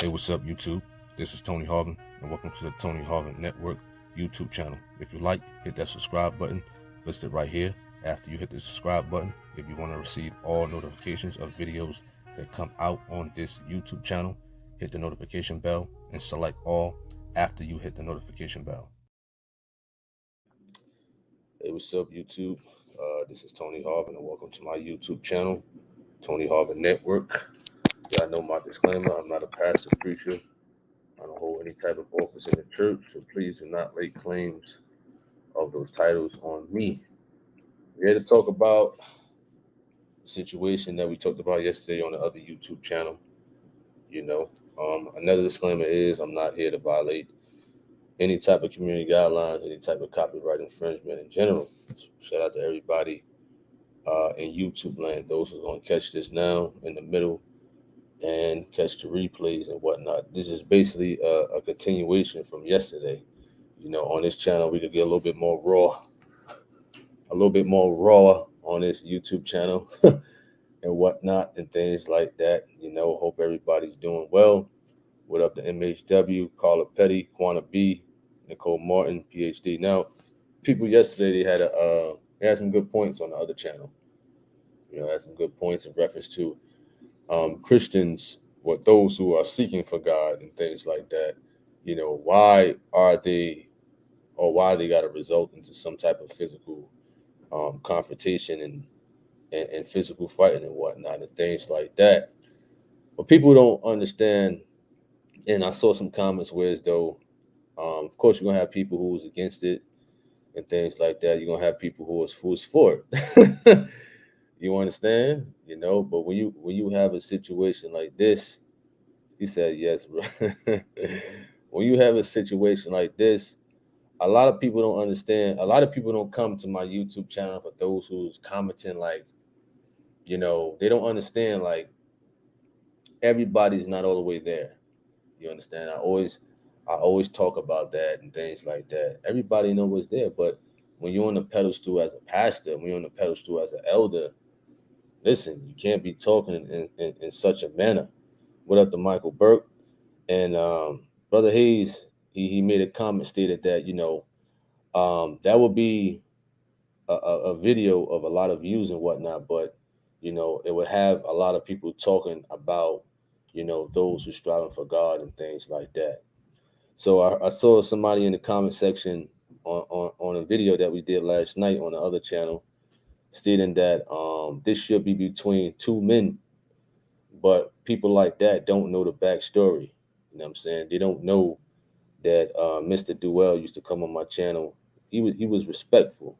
Hey, what's up, YouTube? This is Tony Harvin, and welcome to the Tony Harvin Network YouTube channel. If you like, hit that subscribe button listed right here. After you hit the subscribe button, if you want to receive all notifications of videos that come out on this YouTube channel, hit the notification bell and select all after you hit the notification bell. Hey, what's up, YouTube? This is Tony Harvin, and welcome to my YouTube channel, Tony Harvin Network. Y'all know my disclaimer. I'm not a pastor, preacher. I don't hold any type of office in the church, so please do not lay claims of those titles on me. We're here to talk about the situation that we talked about yesterday on the other YouTube channel. Another disclaimer is I'm not here to violate any type of community guidelines, any type of copyright infringement in general. So shout out to everybody in YouTube land, those who are going to catch this now in the middle and catch the replays and whatnot. This is basically a continuation from yesterday. On this channel, we could get a little bit more raw on this YouTube channel and whatnot and things like that. Hope everybody's doing well. What up to MHW, Carla Petty, Quana B, Nicole Martin, PhD. Now, people yesterday, they had some good points on the other channel. Had some good points in reference to Christians, those who are seeking for God and things like that. Why they got to result into some type of physical confrontation and physical fighting and whatnot and things like that. But people don't understand, and I saw some comments where as though, of course, you're gonna have people who's against it and things like that. You're gonna have people who's for it. You understand? But when you have a situation like this, he said yes, bro. When you have a situation like this, a lot of people don't understand. A lot of people don't come to my YouTube channel for those who's commenting they don't understand everybody's not all the way there. You understand? I always talk about that and things like that. Everybody knows what's there, but when you're on the pedestal as a pastor, when you're on the pedestal as an elder, listen, you can't be talking in such a manner. What up to Michael Burke? And Brother Hayes, he made a comment stated that, that would be a video of a lot of views and whatnot, but, it would have a lot of people talking about, those who striving for God and things like that. So I saw somebody in the comment section on a video that we did last night on the other channel stating that this should be between two men, but people like that don't know the backstory. You know what I'm saying? They don't know that Mr. Dowell used to come on my channel. He was respectful.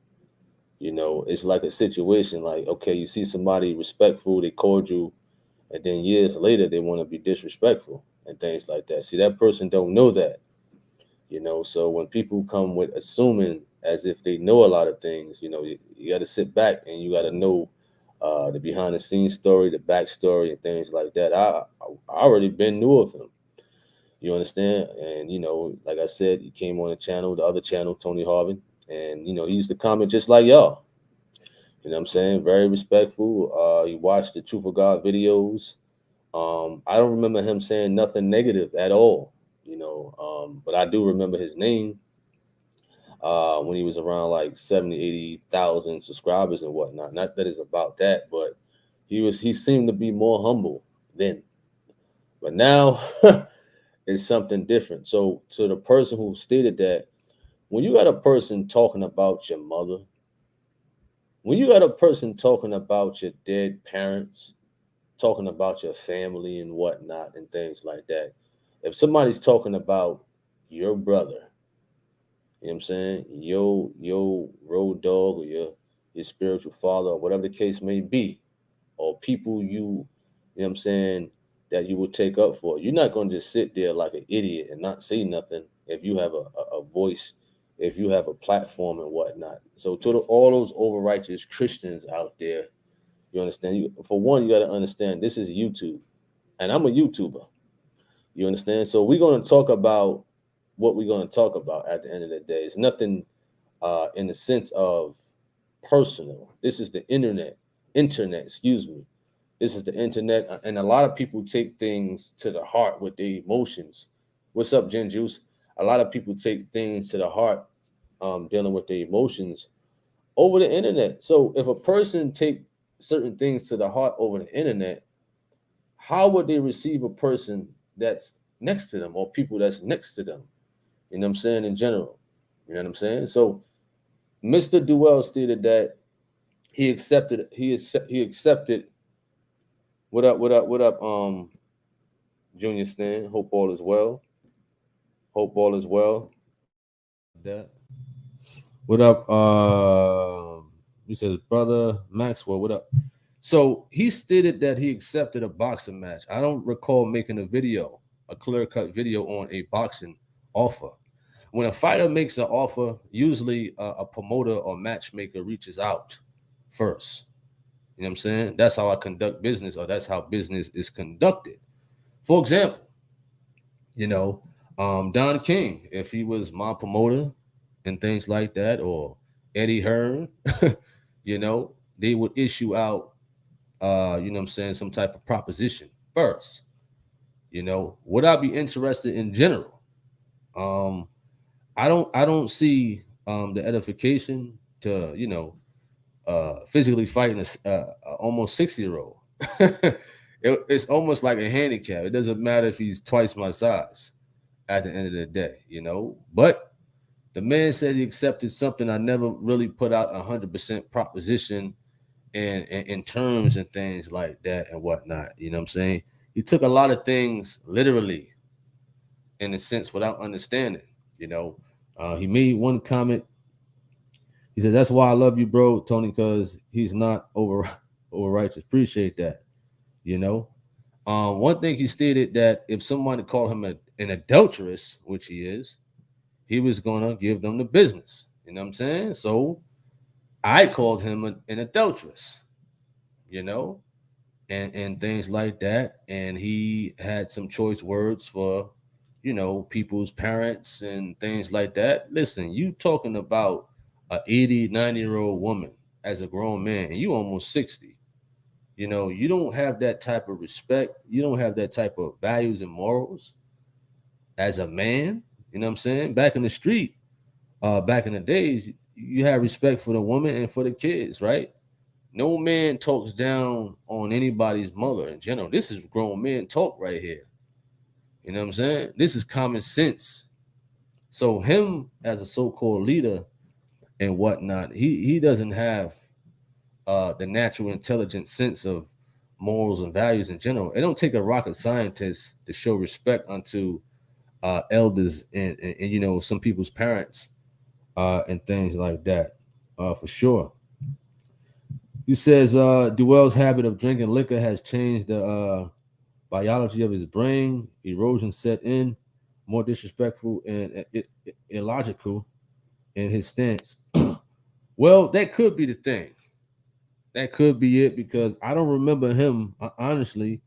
It's like a situation like, okay, you see somebody respectful, they cordial, and then years later they want to be disrespectful and things like that. See, that person don't know that. So when people come with assuming as if they know a lot of things, you got to sit back and you got to know the behind the scenes story, the backstory and things like that. I already been knew of him. You understand? And, like I said, he came on the other channel, Tony Harvin, and, he used to comment just like y'all. You know what I'm saying? Very respectful. He watched the Truth of God videos. I don't remember him saying nothing negative at all, but I do remember his name when he was around like 70, 80,000 subscribers and whatnot. Not that it's about that, but he seemed to be more humble then. But now it's something different. So to the person who stated that, when you got a person talking about your mother, when you got a person talking about your dead parents, talking about your family and whatnot and things like that, if somebody's talking about your brother, you know what I'm saying, your road dog or your spiritual father or whatever the case may be, or people you know what I'm saying, that you will take up for, you're not going to just sit there like an idiot and not say nothing if you have a voice, if you have a platform and whatnot. So to all those over-righteous Christians out there, you understand, for one, you got to understand this is YouTube, and I'm a YouTuber. You understand? So we're going to talk about what we're going to talk about at the end of the day. It's nothing in the sense of personal. This is the internet, excuse me. This is the internet, and a lot of people take things to the heart with their emotions. What's up, Gin Juice? A lot of people take things to the heart, dealing with their emotions over the internet. So if a person take certain things to the heart over the internet, how would they receive a person that's next to them or people that's next to them? You know what I'm saying? In general, you know what I'm saying? So Mr. Dowell stated that he accepted. What up? What up? What up? Junior Stan. Hope all is well. Hope all is well. That. What up? You said brother Maxwell. What up? So he stated that he accepted a boxing match. I don't recall making a clear-cut video on a boxing offer. When a fighter makes an offer, usually a promoter or matchmaker reaches out first. You know what I'm saying? That's how I conduct business, or that's how business is conducted. For example, you know, Don King, if he was my promoter and things like that, or Eddie Hearn, they would issue out, you know what I'm saying, some type of proposition first. Would I be interested in general? Um, I don't see the edification to, physically fighting a almost 6-year-old. It's almost like a handicap. It doesn't matter if he's twice my size at the end of the day. But the man said he accepted something. I never really put out 100% proposition and in terms and things like that and whatnot. You know what I'm saying? He took a lot of things literally in a sense without understanding. You know, he made one comment. He said, "That's why I love you, bro, Tony, because he's not over righteous. Appreciate that." You know, one thing he stated that if someone called him an adulteress, which he is, he was gonna give them the business. You know what I'm saying? So I called him an adulteress. You know, and things like that. And he had some choice words for, people's parents and things like that. Listen, you talking about a 80, 90-year-old woman as a grown man, and you almost 60. You don't have that type of respect. You don't have that type of values and morals as a man. You know what I'm saying? Back in the street, back in the days, you had respect for the woman and for the kids, right? No man talks down on anybody's mother in general. This is grown men talk right here. You know what I'm saying? This is common sense. So him as a so-called leader and whatnot, he doesn't have the natural intelligent sense of morals and values in general. It don't take a rocket scientist to show respect unto elders and some people's parents and things like that, for sure. He says Dowell's habit of drinking liquor has changed the biology of his brain. Erosion set in, more disrespectful and illogical in his stance. Well, that could be the thing. That could be it, because I don't remember him, honestly,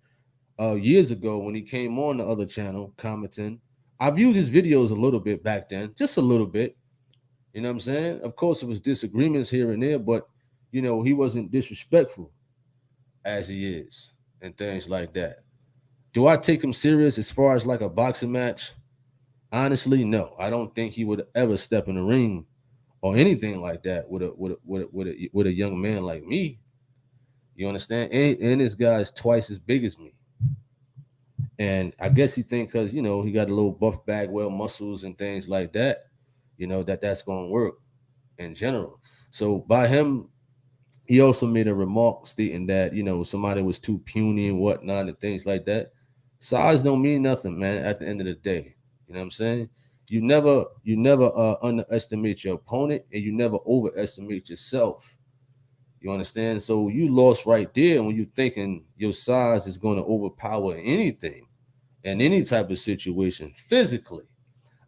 years ago when he came on the other channel commenting. I viewed his videos a little bit back then, just a little bit. You know what I'm saying? Of course, it was disagreements here and there, but, he wasn't disrespectful as he is and things like that. Do I take him serious as far as like a boxing match? Honestly, no. I don't think he would ever step in the ring or anything like that with a young man like me. You understand? And this guy's twice as big as me. And I guess he think because he got a little buff Bagwell muscles and things like that, that's gonna work in general. So by him, he also made a remark stating that somebody was too puny and whatnot and things like that. Size don't mean nothing, man. At the end of the day, you know what I'm saying. You never underestimate your opponent, and you never overestimate yourself. You understand? So you lost right there when you thinking your size is going to overpower anything in any type of situation physically.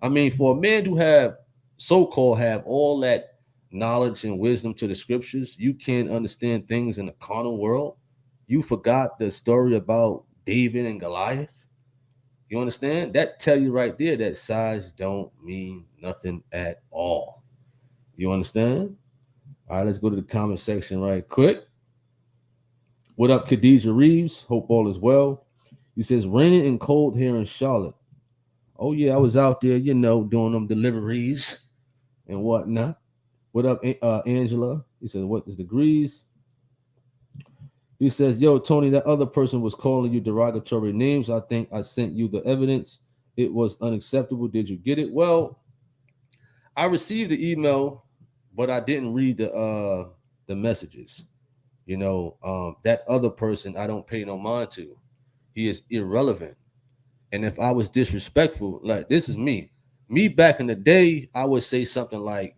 I mean, for a man to have so-called have all that knowledge and wisdom to the scriptures, you can't understand things in the carnal world. You forgot the story about David and Goliath. You understand? That tell you right there that size don't mean nothing at all. You understand? All right, let's go to the comment section right quick. What up, Khadijah Reeves? Hope all is well. He says, raining and cold here in Charlotte. Oh, yeah, I was out there, doing them deliveries and whatnot. What up, Angela? He says, what is degrees? He says, yo, Tony, that other person was calling you derogatory names. I think I sent you the evidence. It was unacceptable. Did you get it? Well, I received the email, but I didn't read the messages. That other person I don't pay no mind to. He is irrelevant. And if I was disrespectful, like this is me. Me back in the day, I would say something like,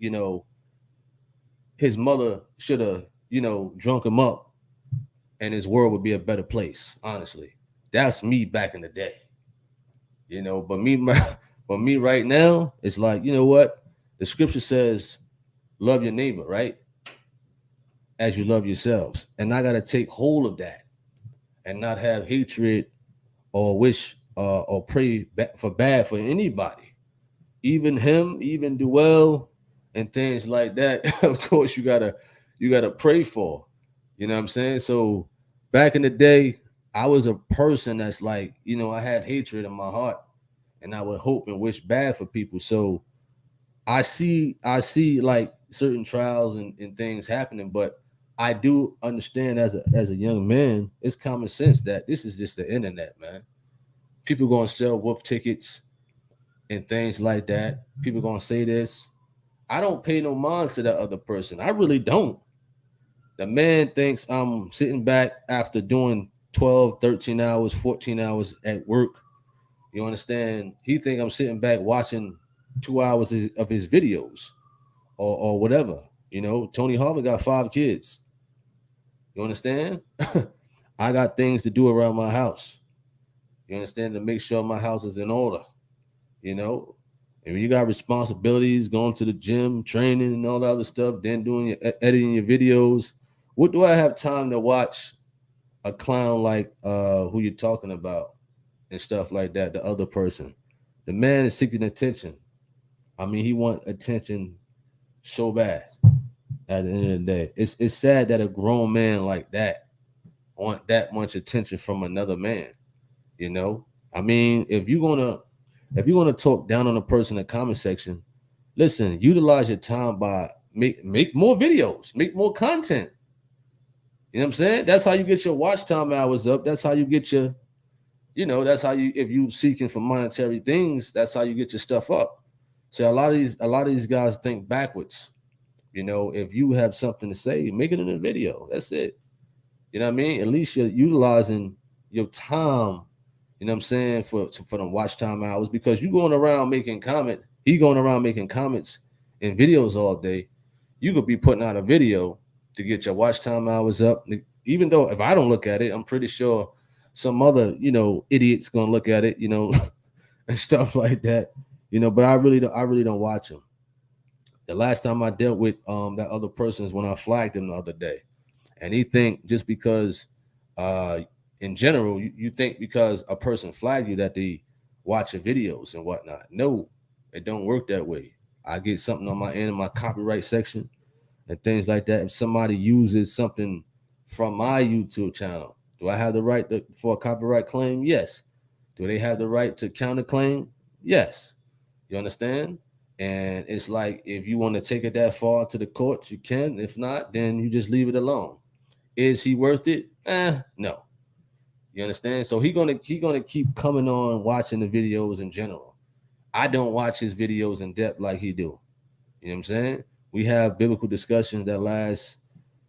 his mother should have, drunk him up and his world would be a better place, honestly. That's me back in the day. But me but me right now, it's like, you know what? The scripture says, love your neighbor, right? As you love yourselves. And I gotta take hold of that and not have hatred or wish or pray for bad for anybody, even him, even Dowell, and things like that. Of course, you gotta pray for. You know what I'm saying? So back in the day, I was a person that's like, I had hatred in my heart, and I would hope and wish bad for people. So I see like certain trials and things happening, but I do understand as a young man, it's common sense that this is just the internet, man. People gonna sell wolf tickets and things like that. People gonna say this. I don't pay no mind to that other person. I really don't. The man thinks I'm sitting back after doing 12, 13 hours, 14 hours at work. You understand? He think I'm sitting back watching 2 hours of his videos or whatever. Tony Harvin got 5 kids. You understand? I got things to do around my house. You understand? To make sure my house is in order. You know, and when you got responsibilities, going to the gym, training, and all that other stuff, then doing your editing your videos. What do I have time to watch a clown like who you're talking about and stuff like that? The other person, the man is seeking attention. I mean, he want attention so bad. At the end of the day, it's sad that a grown man like that want that much attention from another man. You know, I mean, if you're gonna talk down on a person in the comment section, listen, utilize your time by make more videos, make more content. You know what I'm saying? That's how you get your watch time hours up. That's how you get your, that's how you if you seeking for monetary things, that's how you get your stuff up. So a lot of these guys think backwards. If you have something to say, make it in a video. That's it. You know what I mean? At least you're utilizing your time, you know what I'm saying, for the watch time hours, because you going around making comments, he going around making comments and videos all day. You could be putting out a video to get your watch time hours up. Even though if I don't look at it, I'm pretty sure some other, idiot's gonna look at it, and stuff like that. But I really don't watch them. The last time I dealt with that other person is when I flagged him the other day. And he think just because uh in general, you think because a person flagged you that they watch your videos and whatnot. No, it don't work that way. I get something on my end of my copyright section and things like that. If somebody uses something from my YouTube channel, do I have the right for a copyright claim? Yes. Do they have the right to counterclaim? Yes. You understand? And it's like if you want to take it that far to the courts, you can. If not, then you just leave it alone. Is he worth it? No. You understand? So he gonna keep coming on watching the videos in general. I don't watch his videos in depth like he do. You know what I'm saying? We have biblical discussions that last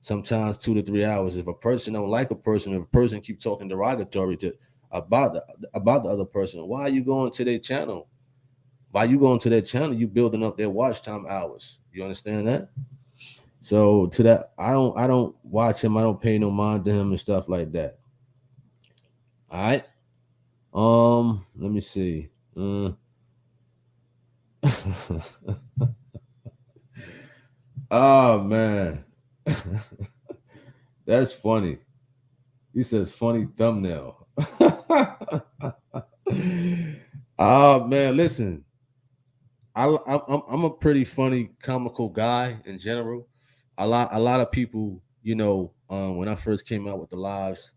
sometimes 2 to 3 hours. If a person don't like a person, if a person keep talking derogatory to about the other person, why are you going to their channel? Why you going to their channel? You building up their watch time hours. You understand that? So to that, I don't watch him. I don't pay no mind to him and stuff like that. All right. Let me see. Oh man. That's funny. He says funny thumbnail. Oh man, listen. I'm a pretty funny comical guy in general. A lot of people, when I first came out with the lives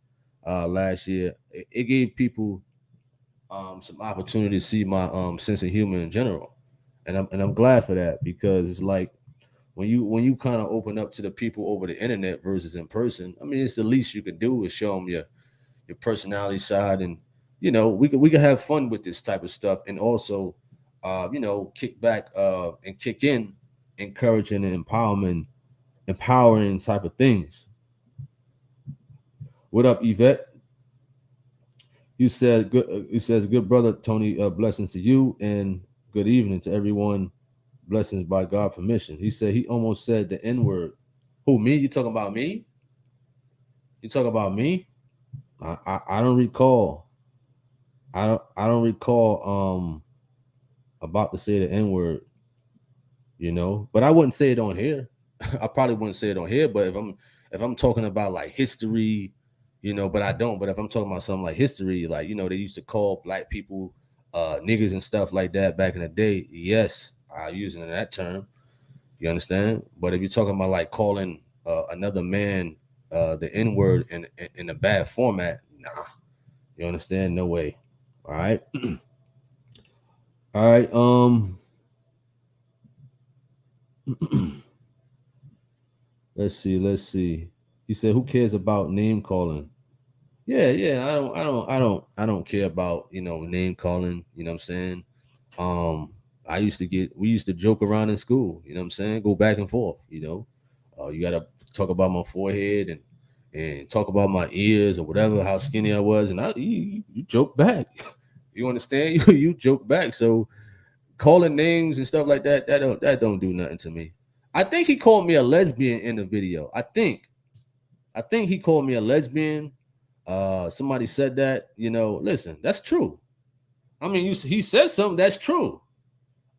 last year, it gave people some opportunity to see my sense of humor in general, and I'm glad for that, because it's like when you kind of open up to the people over the internet versus in person. I mean, it's the least you can do is show them your personality side, and we could have fun with this type of stuff, and also kick back and kick in encouraging and empowering type of things. What up, Yvette? You said good. It says good brother Tony. Blessings to you and good evening to everyone. Blessings by God permission. He said he almost said the N word. Who, me? You talking about me? You talking about me? I don't recall. I don't recall about to say the N word. But I wouldn't say it on here. I probably wouldn't say it on here. But if I'm talking about like history, but I don't. But if I'm talking about something like history, like they used to call black people niggas and stuff like that back in the day. Yes, I using that term. You understand? But if you're talking about like calling another man the N word in a bad format, nah. You understand? No way. All right. All right. Let's see. Let's see. He said, "Who cares about name calling?" Yeah, yeah. I don't care about name calling. You know what I'm saying? Um, we used to joke around in school. You know what I'm saying? Go back and forth. You gotta talk about my forehead and talk about my ears or whatever, how skinny I was, and you joke back. You understand? You joke back. So calling names and stuff like that don't do nothing to me. I think he called me a lesbian in the video. I think he called me a lesbian. Somebody said that. Listen, that's true. I mean, he said something that's true.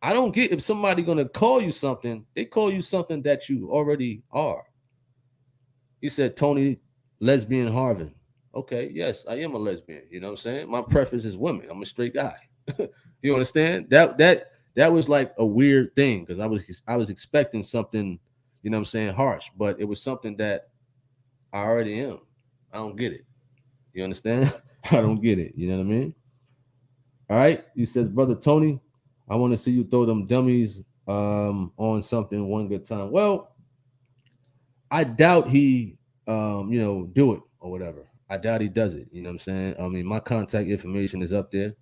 I don't get if somebody gonna call you something, they call you something that you already are. He said Tony, lesbian Harvin. Okay, yes, I am a lesbian. You know what I'm saying? My preference is women. I'm a straight guy. You understand? That was like a weird thing because I was expecting something, what I'm saying, harsh, but it was something that I already am. I don't get it. You understand? I don't get it. You know what I mean? All right. He says, brother Tony, I want to see you throw them dummies on something one good time. Well, I doubt he do it or whatever. I doubt he does it. You know what I'm saying? I mean, my contact information is up there.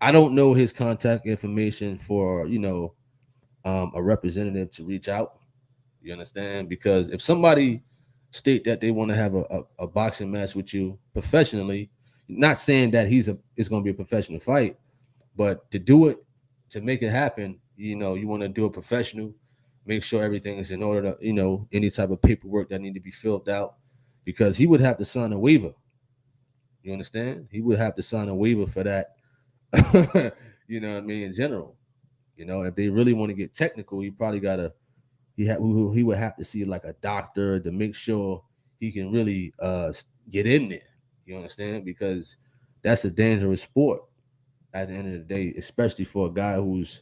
I don't know his contact information for, a representative to reach out. You understand? Because if somebody state that they want to have a boxing match with you professionally, not saying that it's going to be a professional fight, but to do it, to make it happen, you want to do it professional, make sure everything is in order to, any type of paperwork that need to be filled out, because he would have to sign a waiver. You understand? He would have to sign a waiver for that. You know what I mean? In general, if they really want to get technical, he would have to see like a doctor to make sure he can really get in there. You understand? Because that's a dangerous sport at the end of the day, especially for a guy who's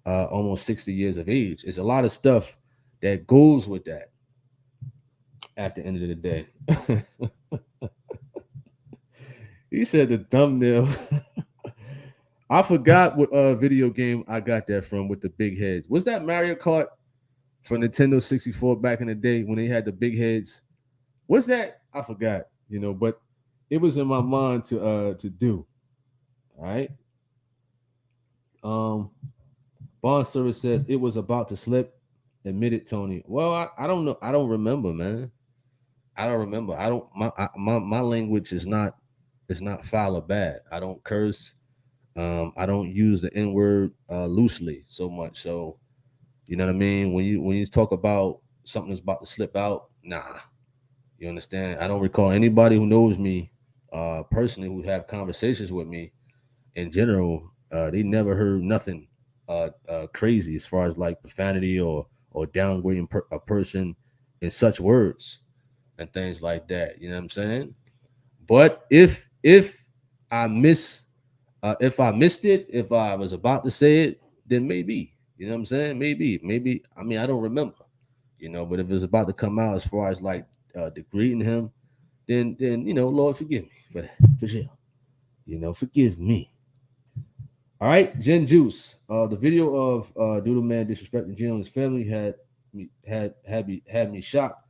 almost 60 years of age. There's a lot of stuff that goes with that at the end of the day. He said the thumbnail. I forgot what video game I got that from with the big heads. Was that Mario Kart for Nintendo 64 back in the day when they had the big heads? Was that? I forgot, but it was in my mind to do. All right. Bond Service says it was about to slip. Admitted Tony. Well, I don't know. I don't remember, man. I don't remember. I don't my language is not foul or bad. I don't curse. I don't use the N word loosely so much. So you know what I mean? When you talk about something that's about to slip out, nah. You understand? I don't recall anybody who knows me personally who have conversations with me in general. They never heard nothing crazy as far as like profanity or downgrading a person in such words and things like that. You know what I'm saying? But if I miss if I missed it, if I was about to say it, then maybe. You know what I'm saying? Maybe. I mean, I don't remember. But if it's about to come out as far as like degrading him, then Lord forgive me for that, for sure. Forgive me. All right, Jen Juice. The video of Doodle Man disrespecting Gino and his family had me shocked.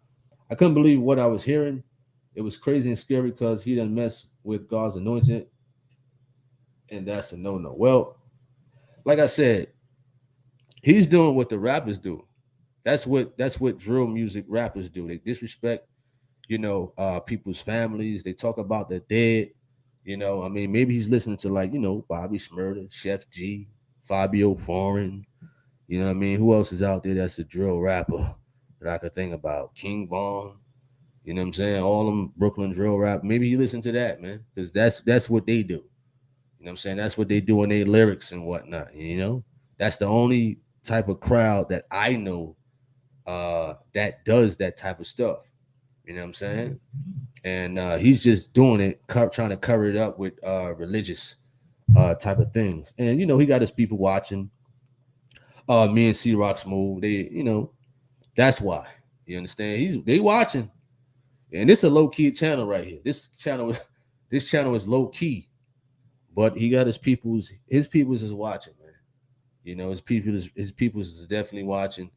I couldn't believe what I was hearing. It was crazy and scary because he done mess with God's anointed, and that's a no-no. Well, like I said, he's doing what the rappers do. That's what drill music rappers do. They disrespect, people's families. They talk about the dead. I mean, maybe he's listening to like, Bobby Shmurda, Chef G, Fabio Foreign. You know what I mean? Who else is out there that's a drill rapper that I could think about? King Von. You know what I'm saying? All them Brooklyn drill rap. Maybe you listen to that, man, because that's what they do. You know what I'm saying? That's what they do in their lyrics and whatnot. That's the only type of crowd that I know that does that type of stuff. You know what I'm saying? And he's just doing it, trying to cover it up with religious type of things. And he got his people watching. Me and C Rock Smooth, that's why. You understand? They watching, and it's a low key channel right here. This channel is low key, but he got his peoples is watching, man. His peoples is definitely watching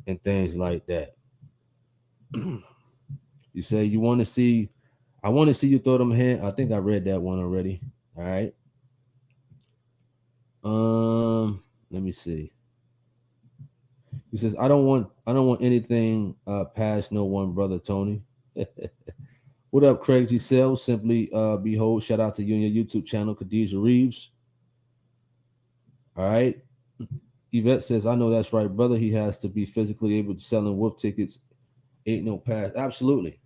and things like that. You say you want to see, I want to see you throw them hand. I think I read that one already. All right. Let me see. He says, I don't want anything past no one, brother Tony. What up, Craig G. Sales? Simply behold, shout out to you and your YouTube channel, Khadijah Reeves. All right. Yvette says, I know that's right, brother. He has to be physically able to selling wolf tickets. Ain't no pass. Absolutely.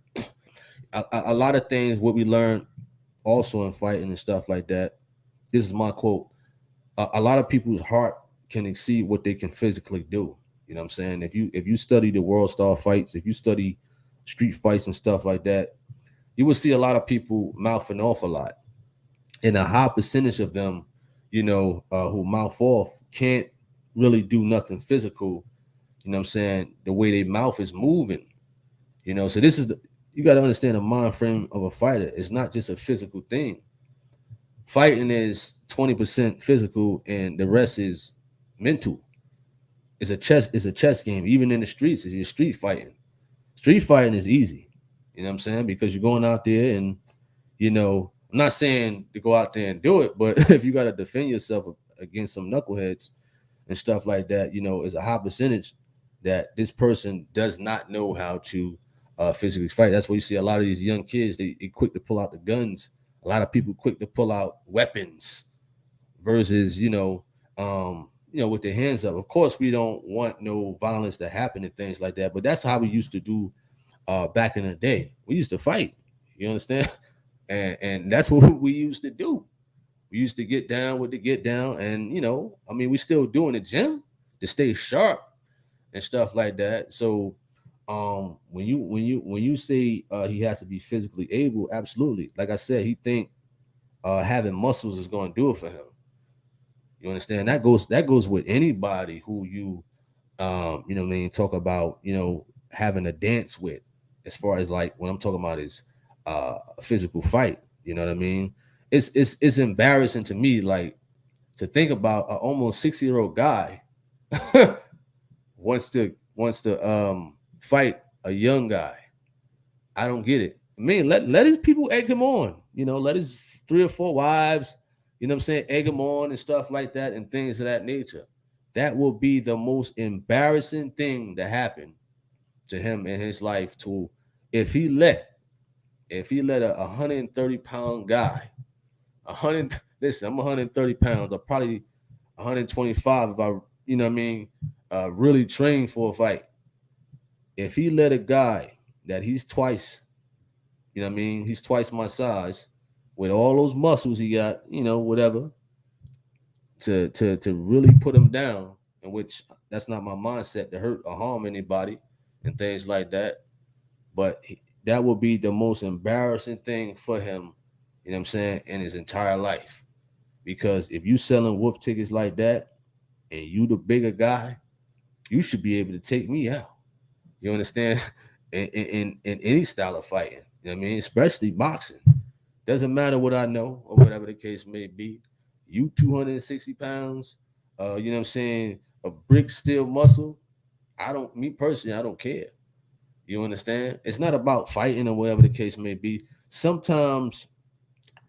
A lot of things, what we learned also in fighting and stuff like that. This is my quote. A lot of people's heart can exceed what they can physically do. You know what I'm saying? If you study the world star fights, if you study street fights and stuff like that, you will see a lot of people mouthing off a lot. And a high percentage of them, who mouth off can't really do nothing physical. You know what I'm saying? The way their mouth is moving. So this is you got to understand the mind frame of a fighter. It's not just a physical thing. Fighting is 20% physical and the rest is mental. It's a chess game. Even in the streets, if you're street fighting. Street fighting is easy. You know what I'm saying? Because you're going out there and, I'm not saying to go out there and do it, but if you got to defend yourself against some knuckleheads and stuff like that, it's a high percentage that this person does not know how to physically fight. That's why you see a lot of these young kids, they quick to pull out the guns. A lot of people quick to pull out weapons versus, with their hands up. Of course, we don't want no violence to happen and things like that, but that's how we used to do back in the day. We used to fight. You understand? And that's what we used to do. We used to get down with the get down, and we still do in the gym to stay sharp and stuff like that. So when you say he has to be physically able, absolutely. Like I said, he think having muscles is going to do it for him. You understand? That goes with anybody who you talk about, having a dance with, as far as like what I'm talking about is a physical fight. You know what I mean? It's embarrassing to me, like, to think about an almost 60-year-old guy wants to fight a young guy. I don't get it. I mean, let his people egg him on. Let his 3 or 4 wives, egg him on and stuff like that and things of that nature. That will be the most embarrassing thing to happen to him in his life. If he let a 130-pound guy, listen, I'm 130 pounds. I'm probably 125 if I, really trained for a fight. If he let a guy that he's twice, he's twice my size, with all those muscles he got, whatever, to really put him down, in which that's not my mindset to hurt or harm anybody and things like that. But that will be the most embarrassing thing for him, in his entire life. Because if you selling wolf tickets like that and you the bigger guy, you should be able to take me out. You understand? In any style of fighting. You know what I mean? Especially boxing. Doesn't matter what I know or whatever the case may be. You 260 pounds, you know what I'm saying? A brick steel muscle. Me personally, I don't care. You understand? It's not about fighting or whatever the case may be. Sometimes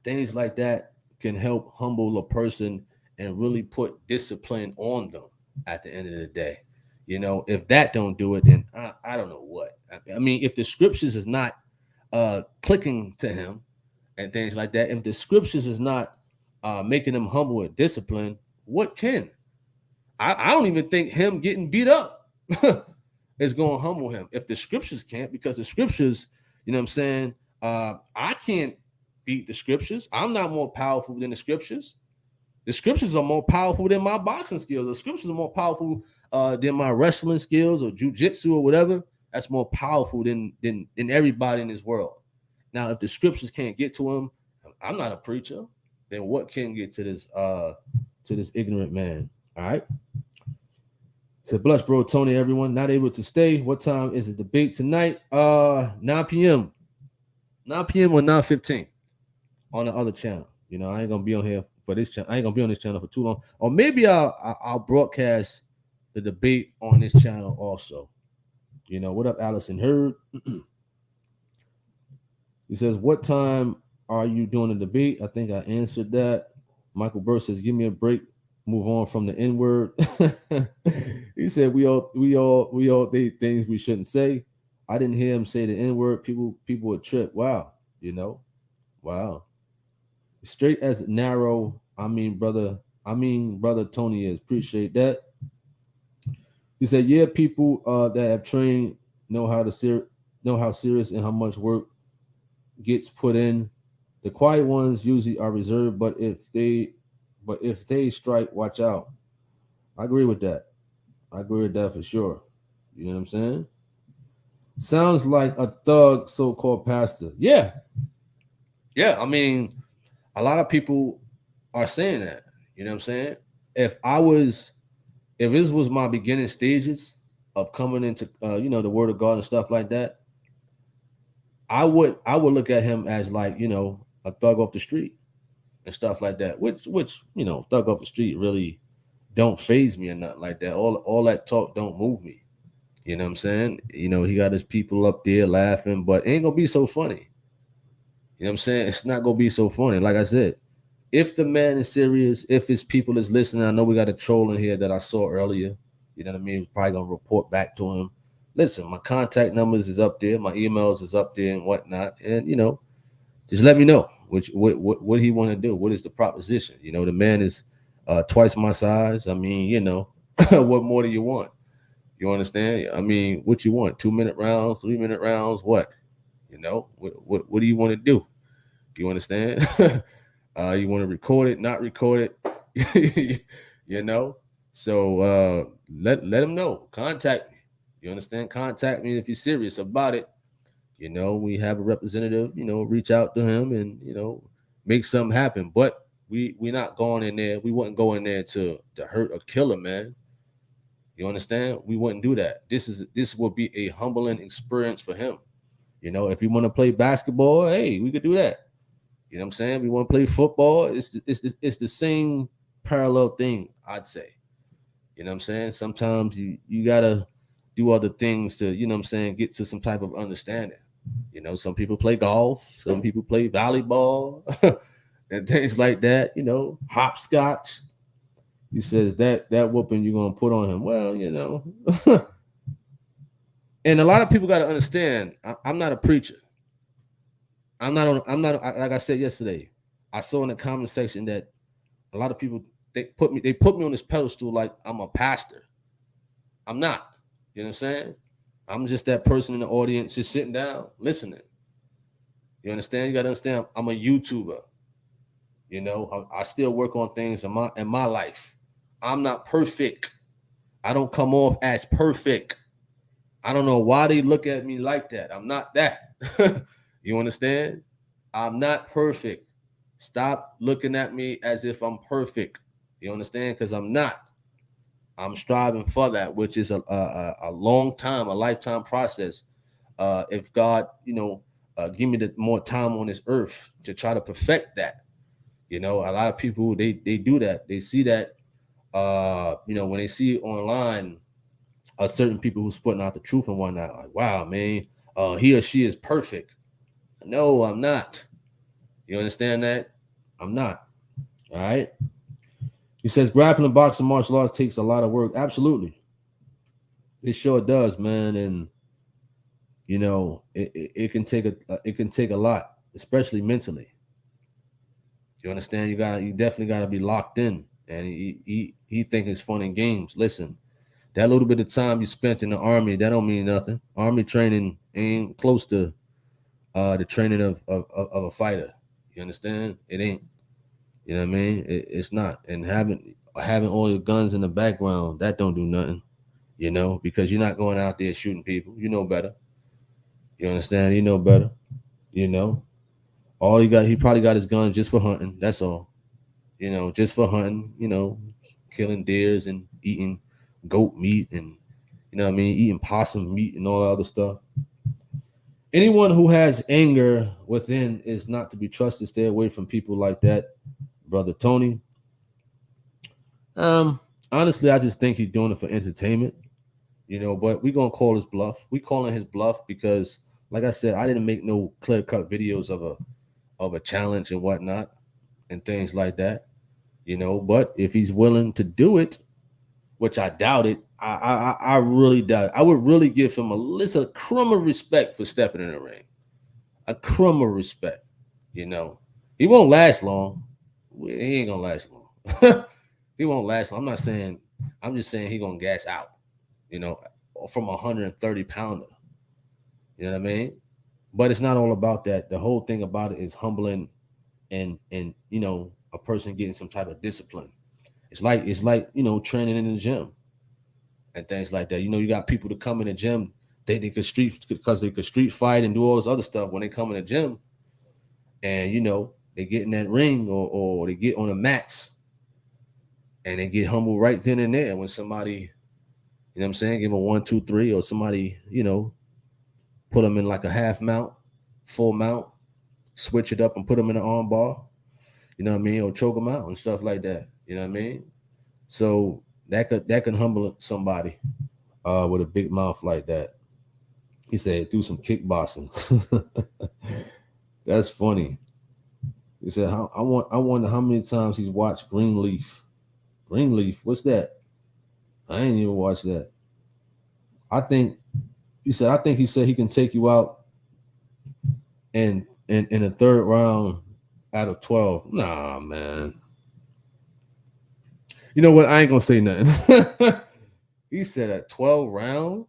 things like that can help humble a person and really put discipline on them at the end of the day. You know, if that don't do it, then I don't know what. I mean, if the scriptures is not clicking to him and things like that, if the scriptures is not making him humble and disciplined, what can? I don't even think him getting beat up is going to humble him if the scriptures can't, because the scriptures, you know what I'm saying? I can't beat the scriptures. I'm not more powerful than the scriptures. The scriptures are more powerful than my boxing skills. The scriptures are more powerful than my wrestling skills or jujitsu or whatever. That's more powerful than everybody in this world. Now, if the scriptures can't get to him, I'm not a preacher. Then what can get to this ignorant man? All right. Said bless bro Tony, everyone not able to stay. What time is the debate tonight? 9 p.m. 9 p.m. or 9:15 on the other channel. You know, I ain't gonna be on here for this channel. I ain't gonna be on this channel for too long. Or maybe I'll broadcast the debate on this channel also. You know, what up, Allison Heard? He says, what time are you doing the debate? I think I answered that. Michael Burr says, give me a break. Move on from the N-word. He said, we all think things we shouldn't say. I didn't hear him say the N-word. People would trip. Wow. You know? Wow. Straight as narrow. Brother Tony is. Appreciate that. He said, yeah, people that have trained know how serious and how much work gets put in. The quiet ones usually are reserved, but if they strike, watch out. I agree with that. I agree with that for sure. You know what I'm saying? Sounds like a thug so-called pastor. Yeah. Yeah, I mean, a lot of people are saying that. You know what I'm saying? If this was my beginning stages of coming into the word of God and stuff like that, I would look at him as like, a thug off the street and stuff like that, which thug off the street really don't phase me or nothing like that. All that talk don't move me. You know what I'm saying? He got his people up there laughing, but it ain't gonna be so funny. You know what I'm saying? It's not gonna be so funny. Like I said, if the man is serious, if his people is listening, I know we got a troll in here that I saw earlier. You know what I mean? We're probably gonna report back to him. Listen, my contact numbers is up there, my emails is up there and whatnot, and just let me know what he want to do. What is the proposition? The man is twice my size. I mean, what more do you want? You understand? I mean, what you want? 2-minute rounds, 3-minute rounds? What? What do you want to do? You understand? You want to record it, not record it? So let him know. Contact me. You understand? Contact me if you're serious about it. We have a representative, reach out to him and, make something happen. But we're not going in there. We wouldn't go in there to hurt or kill him, man. You understand? We wouldn't do that. This will be a humbling experience for him. If you want to play basketball, hey, we could do that. You know what I'm saying? We want to play football. It's the same parallel thing, I'd say. You know what I'm saying? Sometimes you gotta do other things to, you know what I'm saying, get to some type of understanding. Some people play golf, some people play volleyball, and things like that. Hopscotch. He says that whooping you're gonna put on him. Well, and a lot of people got to understand. I'm not a preacher. I'm not like I said yesterday. I saw in the comment section that a lot of people they put me on this pedestal like I'm a pastor. I'm not. You know what I'm saying? I'm just that person in the audience just sitting down, listening. You understand? You got to understand I'm a YouTuber. I still work on things in my life. I'm not perfect. I don't come off as perfect. I don't know why they look at me like that. I'm not that. You understand? I'm not perfect. Stop looking at me as if I'm perfect. You understand? Because I'm not. I'm striving for that, which is a long time, a lifetime process. If God, give me the more time on this earth to try to perfect that. You know, a lot of people they do that. They see that when they see online certain people who's putting out the truth and whatnot, like, wow, man, he or she is perfect. No, I'm not. You understand that? I'm not. All right. He says grappling, boxing, martial arts takes a lot of work. Absolutely, it sure does, man. And it can take a lot, especially mentally. You understand? You definitely gotta be locked in. And he think it's fun and games. Listen, that little bit of time you spent in the army, that don't mean nothing. Army training ain't close to the training of a fighter. You understand? It ain't. You know what I mean? It's not. And having all your guns in the background, that don't do nothing. Because you're not going out there shooting people. You know better. You understand? You know better. You know. All he probably got his guns just for hunting. That's all. Just for hunting. Killing deers and eating goat meat and what I mean, eating possum meat and all that other stuff. Anyone who has anger within is not to be trusted. Stay away from people like that, brother Tony. Honestly, I just think he's doing it for entertainment. But we're gonna call his bluff. We calling his bluff because, like I said, I didn't make no clear cut videos of a challenge and whatnot and things like that. But if he's willing to do it, which I doubt it, I really doubt it. I would really give him a crumb of respect for stepping in the ring. A crumb of respect. He won't last long. He ain't gonna last long. He won't last long. I'm just saying he gonna gas out. From a 130 pounder. You know what I mean? But it's not all about that. The whole thing about it is humbling and a person getting some type of discipline. It's like training in the gym and things like that. You got people to come in the gym, they could street fight and do all this other stuff when they come in the gym, and they get in that ring or they get on the mats and they get humble right then and there when somebody, you know what I'm saying, give them a 1, 2, 3, or somebody, put them in like a half mount, full mount, switch it up and put them in an arm bar, you know what I mean, or choke them out and stuff like that. You know what I mean? So that can humble somebody with a big mouth like that. He said do some kickboxing. That's funny. He said, I wonder how many times he's watched Greenleaf. Greenleaf, what's that? I ain't even watched that. I think he said he can take you out in a third round out of 12. Nah, man. You know what? I ain't gonna say nothing. He said at 12 round?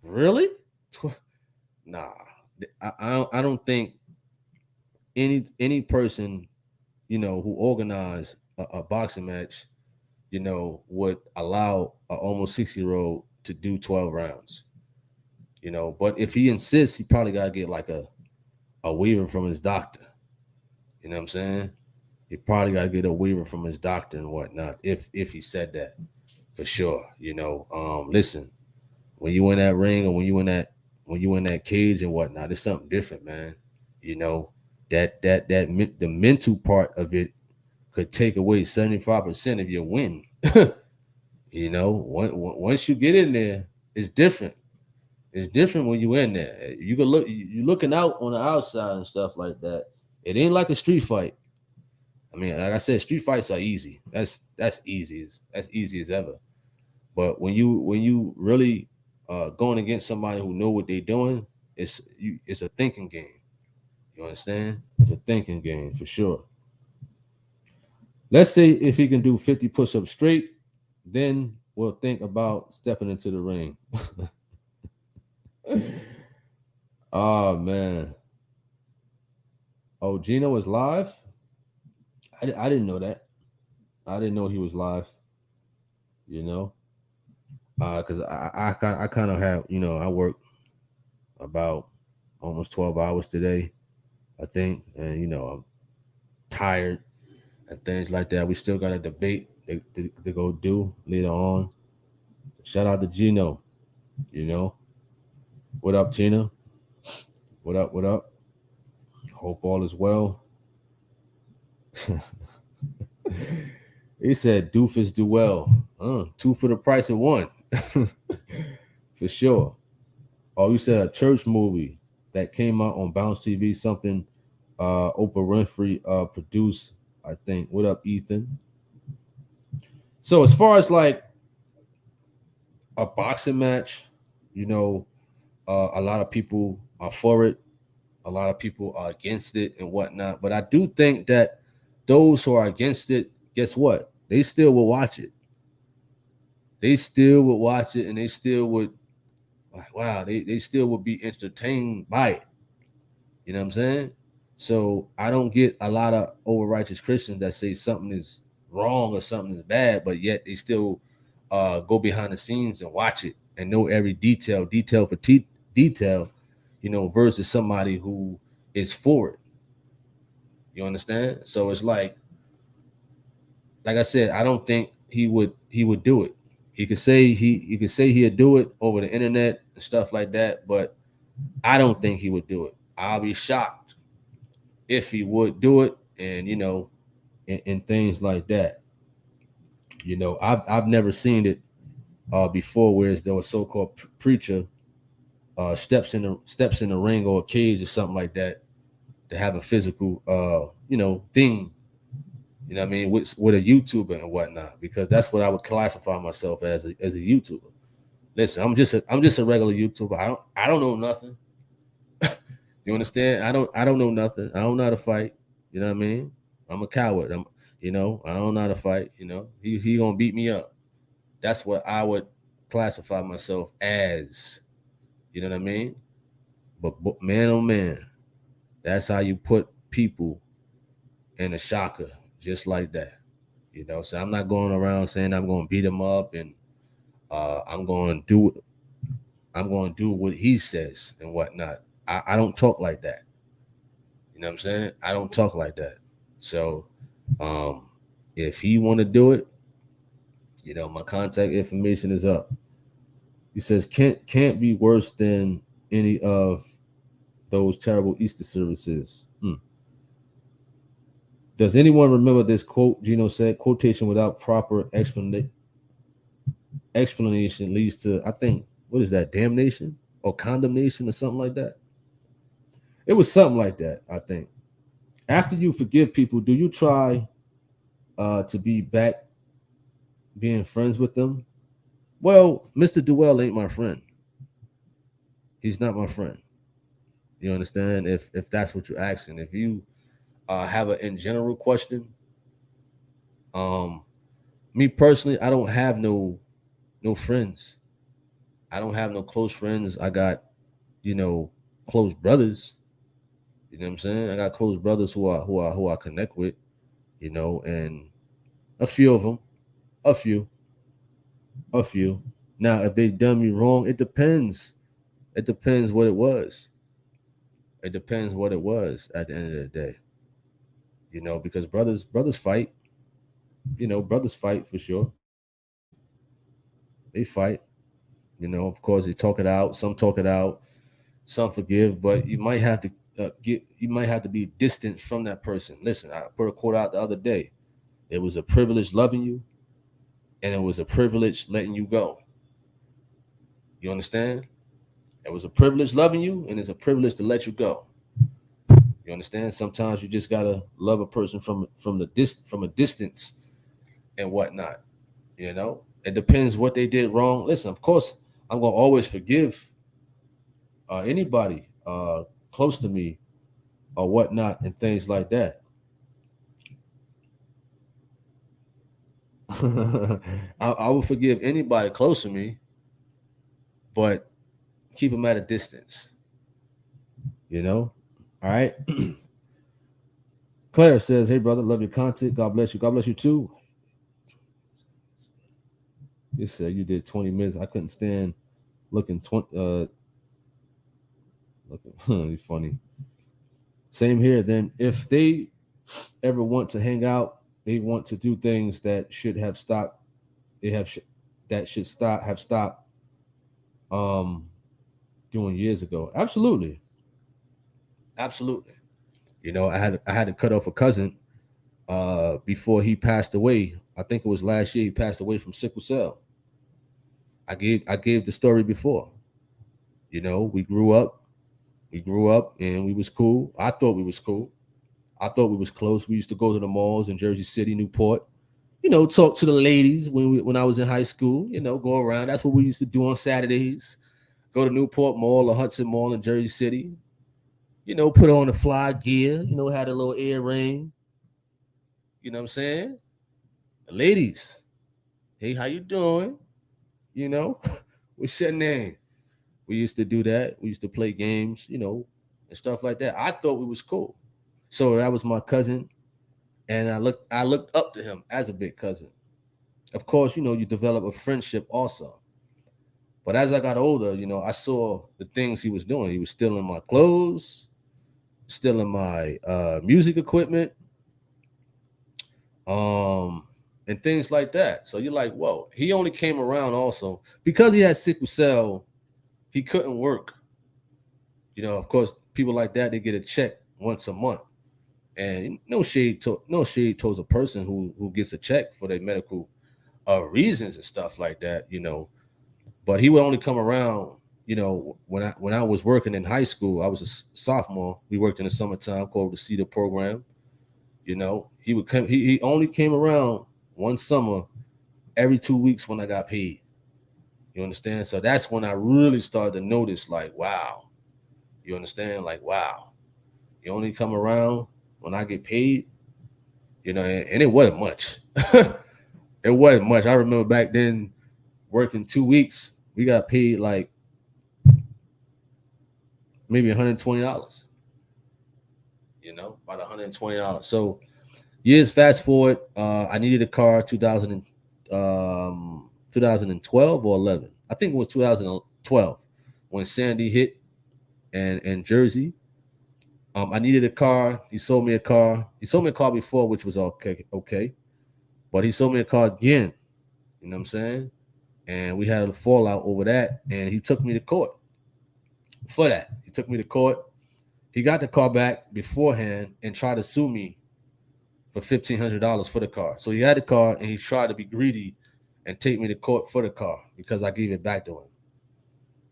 Really? Nah. I don't think any person, who organized a boxing match, would allow an almost 6-year-old to do 12 rounds. But if he insists, he probably gotta get like a waiver from his doctor. You know what I'm saying? He probably gotta get a waiver from his doctor and whatnot, if he said that, for sure. Listen, when you in that ring or when you in that cage and whatnot, it's something different, man. The mental part of it could take away 75% of your win. Once you get in there, it's different. It's different when you in there. You looking out on the outside and stuff like that. It ain't like a street fight. I mean, like I said, street fights are easy. That's easy. That's easy as ever. But when you really going against somebody who know what they're doing, it's a thinking game. You understand? It's a thinking game for sure. Let's say if he can do 50 push-ups straight, then we'll think about stepping into the ring. Oh man. Oh, Gino is live? I didn't know that. I didn't know he was live. Because I kind of have, I work about almost 12 hours today, I think, and I'm tired and things like that. We still got a debate to go do later on. Shout out to Gino. What up, Tina? What up? Hope all is well. He said, "Doofus do well. Two for the price of one, for sure." Oh, you said a church movie that came out on Bounce TV. Something Oprah Winfrey produced. I think. What up, Ethan? So as far as like a boxing match, you know, a lot of people are for it. A lot of people are against it and whatnot. But I do think that those who are against it, guess what? They still will watch it. They still would watch it, and they still would like, wow, they still would be entertained by it. You know what I'm saying? So I don't get a lot of over righteous Christians that say something is wrong or something is bad, but yet they still go behind the scenes and watch it and know every detail for detail, you know, versus somebody who is for it. You understand? So it's like I said, I don't think he would do it. He could say he'd do it over the internet and stuff like that, but I don't think he would do it. I'll be shocked if he would do it, and you know, and things like that. You know, I've never seen it before, whereas there was so-called preacher steps in the ring or a cage or something like that to have a physical you know thing. You know what I mean, with a YouTuber and whatnot, because that's what I would classify myself as a YouTuber. Listen, I'm just a regular YouTuber. I don't know nothing. You understand? I don't know nothing. I don't know how to fight. You know what I mean? I'm a coward. I don't know how to fight. He gonna beat me up. That's what I would classify myself as. You know what I mean? But man, oh man, that's how you put people in a shocker, just like that. So I'm not going around saying I'm going to beat him up and I'm going to do what he says and whatnot. I don't talk like that. You know what I'm saying? I don't talk like that. So um, if he want to do it, my contact information is up. He says can't be worse than any of those terrible Easter services. Does anyone remember this quote? Gino said, "Quotation without proper explanation leads to, I think, what is that, damnation or condemnation or something like that." It was something like that, I think. After you forgive people, do you try to be back being friends with them? Well, Mr. Dowell ain't my friend. He's not my friend. You understand? If that's what you're asking. If you have an in general question, um, me personally, I don't have no friends. I don't have no close friends. I got, close brothers. You know what I'm saying? I got close brothers who I connect with, and a few of them, a few, a few. Now, if they done me wrong, it depends. It depends what it was. It depends what it was at the end of the day. Because brothers fight. Brothers fight for sure. They fight. Of course they talk it out. Some talk it out. Some forgive, but you might have to be distant from that person. Listen, I put a quote out the other day. It was a privilege loving you, and it was a privilege letting you go. You understand? It was a privilege loving you, and it's a privilege to let you go. You understand? Sometimes you just gotta love a person from a distance and whatnot. It depends what they did wrong. Listen, of course, I'm gonna always forgive anybody close to me or whatnot and things like that. I will forgive anybody close to me, but keep them at a distance. You know. All right. Claire says, "Hey brother, love your content. God bless you. God bless you too." You said you did 20 minutes. I couldn't stand looking 20. Looking funny. Same here. Then if they ever want to hang out, they want to do things that should have stopped. They have that should stop have stopped um doing years ago. Absolutely, absolutely. I had to cut off a cousin before he passed away. I think it was last year he passed away from sickle cell. I gave the story before. We grew up and we was cool. I thought we was cool. I thought we was close. We used to go to the malls in Jersey City, Newport. Talk to the ladies when I was in high school. Go around. That's what we used to do on Saturdays. Go to Newport Mall or Hudson Mall in Jersey City. Put on the fly gear. Had a little earring. You know what I'm saying? The ladies, hey, how you doing? You know, what's your name? We used to do that. We used to play games, and stuff like that. I thought we was cool. So that was my cousin, and I looked up to him as a big cousin. Of course, you develop a friendship also. But as I got older, I saw the things he was doing. He was stealing my clothes, stealing my music equipment, um, and things like that. So you're like, whoa. He only came around also because he had sickle cell. He couldn't work. Of course, people like that, they get a check once a month, and no shade towards a person who gets a check for their medical reasons and stuff like that. But he would only come around. When I was working in high school, I was a sophomore. We worked in the summertime called the Cedar program. He would come. He only came around one summer every 2 weeks when I got paid. You understand? So that's when I really started to notice, like, wow. You understand? Like, wow. You only come around when I get paid. And it wasn't much. It wasn't much. I remember back then working 2 weeks, we got paid like maybe $120. About $120. So years fast forward, I needed a car 2012 or 11. I think it was 2012 when Sandy hit and Jersey. I needed a car. He sold me a car. He sold me a car before, which was okay. But he sold me a car again. You know what I'm saying? And we had a fallout over that. And he took me to court for that. He took me to court. He got the car back beforehand and tried to sue me for $1,500 for the car. So he had the car and he tried to be greedy and take me to court for the car because I gave it back to him.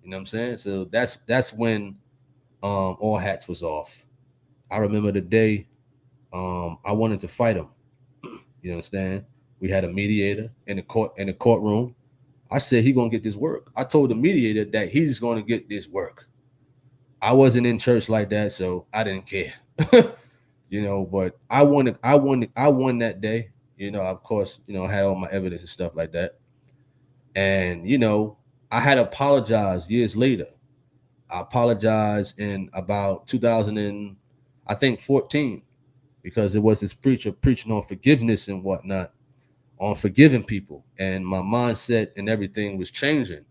You know what I'm saying? So that's when all hats was off. I remember the day I wanted to fight him. You understand? We had a mediator in the courtroom. I said he gonna get this work. I told the mediator that he's gonna get this work. I wasn't in church like that, so I didn't care. But I won that day. Of course, I had all my evidence and stuff like that. And I had apologized years later. I apologized in about 2000 and I think 14 because it was this preacher preaching on forgiveness and whatnot, on forgiving people, and my mindset and everything was changing.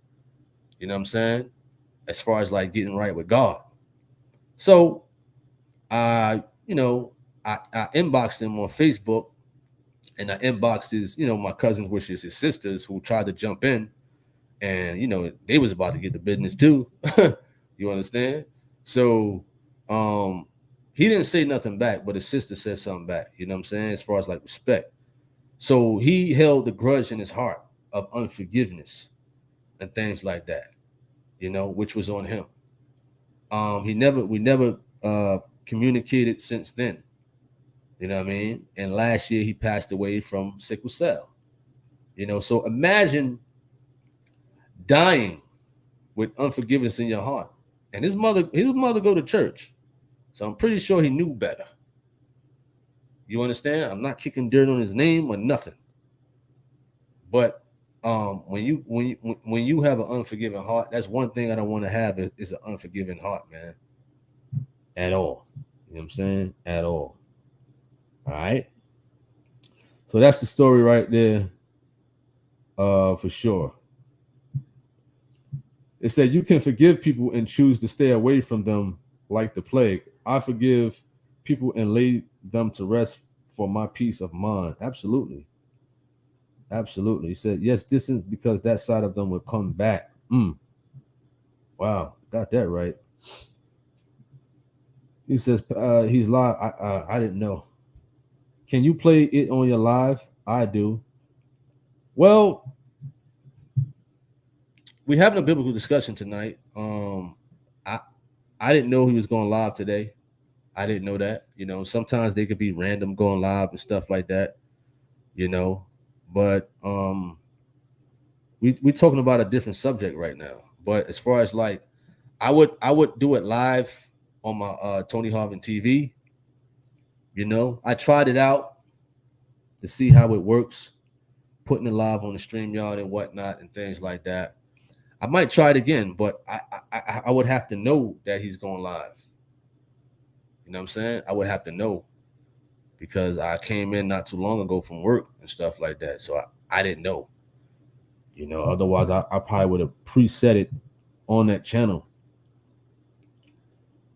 You know what I'm saying? As far as like getting right with God. So I, I inboxed him on Facebook, and I inboxed his, my cousins, which is his sisters, who tried to jump in, and they was about to get the business too. You understand? So he didn't say nothing back, but his sister said something back. You know what I'm saying? As far as like respect. So he held the grudge in his heart of unforgiveness and things like that, which was on him. We never communicated since then. You know what I mean? And last year he passed away from sickle cell. So imagine dying with unforgiveness in your heart. And his mother go to church. So I'm pretty sure he knew better. You understand? I'm not kicking dirt on his name or nothing. But when you have an unforgiving heart, that's one thing I don't want to have is an unforgiving heart, man. At all. You know what I'm saying? At all. All right. So that's the story right there. For sure. It said you can forgive people and choose to stay away from them like the plague. I forgive people and lay them to rest for my peace of mind. Absolutely. Absolutely. He said, yes, this is because that side of them will come back. Wow. Got that right. He says he's live. I didn't know. Can you play it on your live? I do. Well, we having a biblical discussion tonight. I I didn't know he was going live today. I didn't know that. Sometimes they could be random going live and stuff like that. You know, but we talking about a different subject right now. But as far as like, I would do it live on my Tony Harvin TV. I tried it out to see how it works, putting it live on the StreamYard and whatnot and things like that. I might try it again, but I would have to know that he's going live. You know what I'm saying? I would have to know because I came in not too long ago from work and stuff like that. So I didn't know. Otherwise I probably would have preset it on that channel.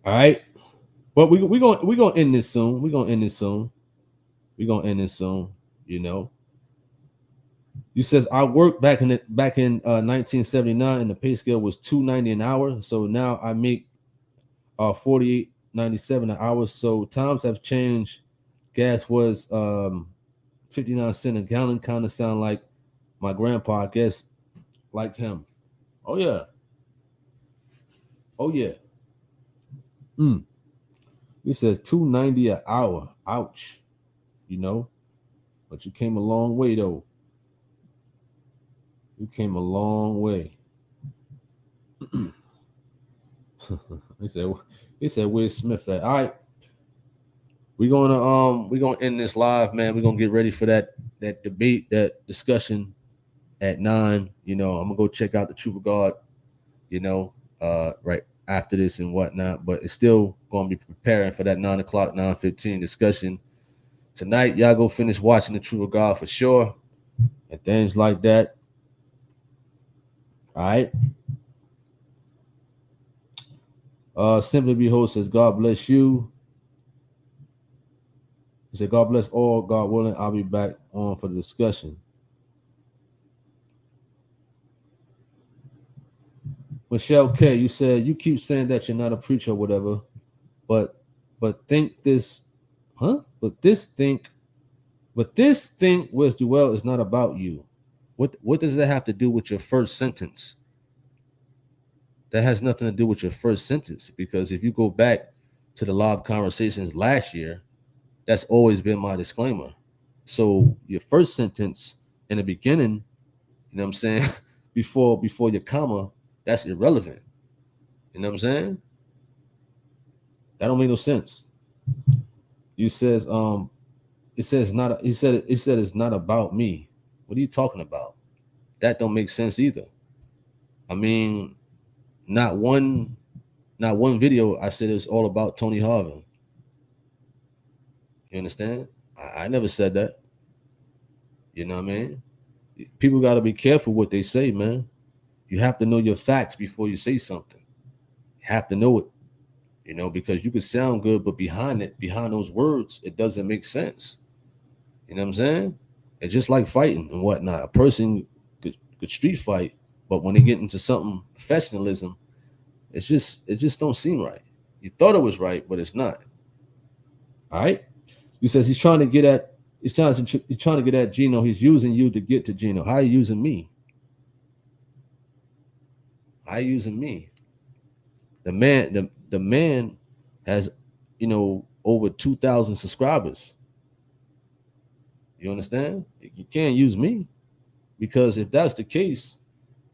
All right. But we gonna end this soon. We're gonna end this soon. You says I worked back in 1979 and the pay scale was $2.90 an hour. So now I make $48.97 an hour. So times have changed. Gas was 59 cents a gallon. Kind of sound like my grandpa, I guess, like him. Oh yeah. He says $2.90 an hour. Ouch. But you came a long way though. You came a long way. He said Will Smith at. All right. We're gonna end this live, man. We're gonna get ready for that debate, that discussion at 9. I'm gonna go check out the Truth of God, right after this and whatnot. But it's still gonna be preparing for that 9 o'clock, 9:15 discussion. Tonight, y'all go finish watching the Truth of God for sure. And things like that. All right. Simply Behold says, God bless you. He said, God bless all. God willing, I'll be back on for the discussion. Michelle K, you said you keep saying that you're not a preacher or whatever, but think this, huh? But this thing with Dowell is not about you. What does that have to do with your first sentence? That has nothing to do with your first sentence, because if you go back to the live conversations last year, that's always been my disclaimer. So your first sentence in the beginning, you know what I'm saying, before your comma, that's irrelevant. You know what I'm saying? That don't make no sense. You says it says not. He said it's not about me. What are you talking about? That don't make sense either. I mean, not one video I said it's all about Tony Harvin. You understand? I never said that. You know what I mean? People got to be careful what they say, man. You have to know your facts before you say something. You have to know it, because you could sound good, but behind those words, it doesn't make sense. You know what I'm saying? It's just like fighting and whatnot. A person could street fight, but when they get into something professionalism, it just don't seem right. You thought it was right, but it's not. All right. He says he's trying to get at Gino. He's using you to get to Gino. How are you using me? How are you using me? The man has, over 2,000 subscribers. You understand? You can't use me, because if that's the case,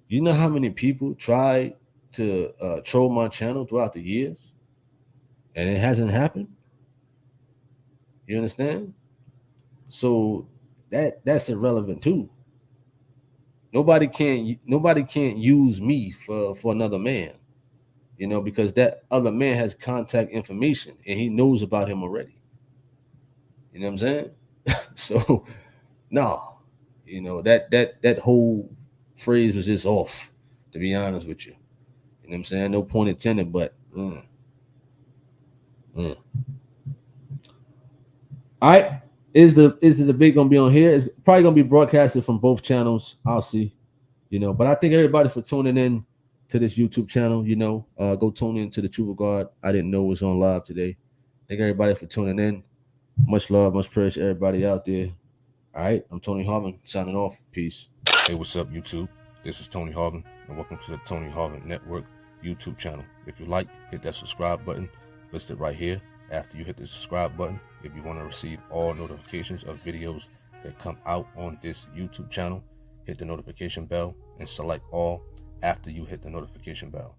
you know how many people try to troll my channel throughout the years, and it hasn't happened. You understand? So that's irrelevant too. Nobody can't use me for another man, because that other man has contact information and he knows about him already. You know what I'm saying? So no, that whole phrase was just off, to be honest with you. You know what I'm saying? No point intended, but all right. Is the debate gonna be on here? It's probably gonna be broadcasted from both channels. I'll see. But I thank everybody for tuning in to this YouTube channel. Go tune into the Truth of God. I didn't know it was on live today. Thank everybody for tuning in. Much love, much praise to everybody out there. All right, I'm Tony Harvin, signing off. Peace. Hey, what's up, YouTube? This is Tony Harvin, and welcome to the Tony Harvin Network YouTube channel. If you like, hit that subscribe button listed right here. After you hit the subscribe button, if you want to receive all notifications of videos that come out on this YouTube channel, hit the notification bell and select all after you hit the notification bell.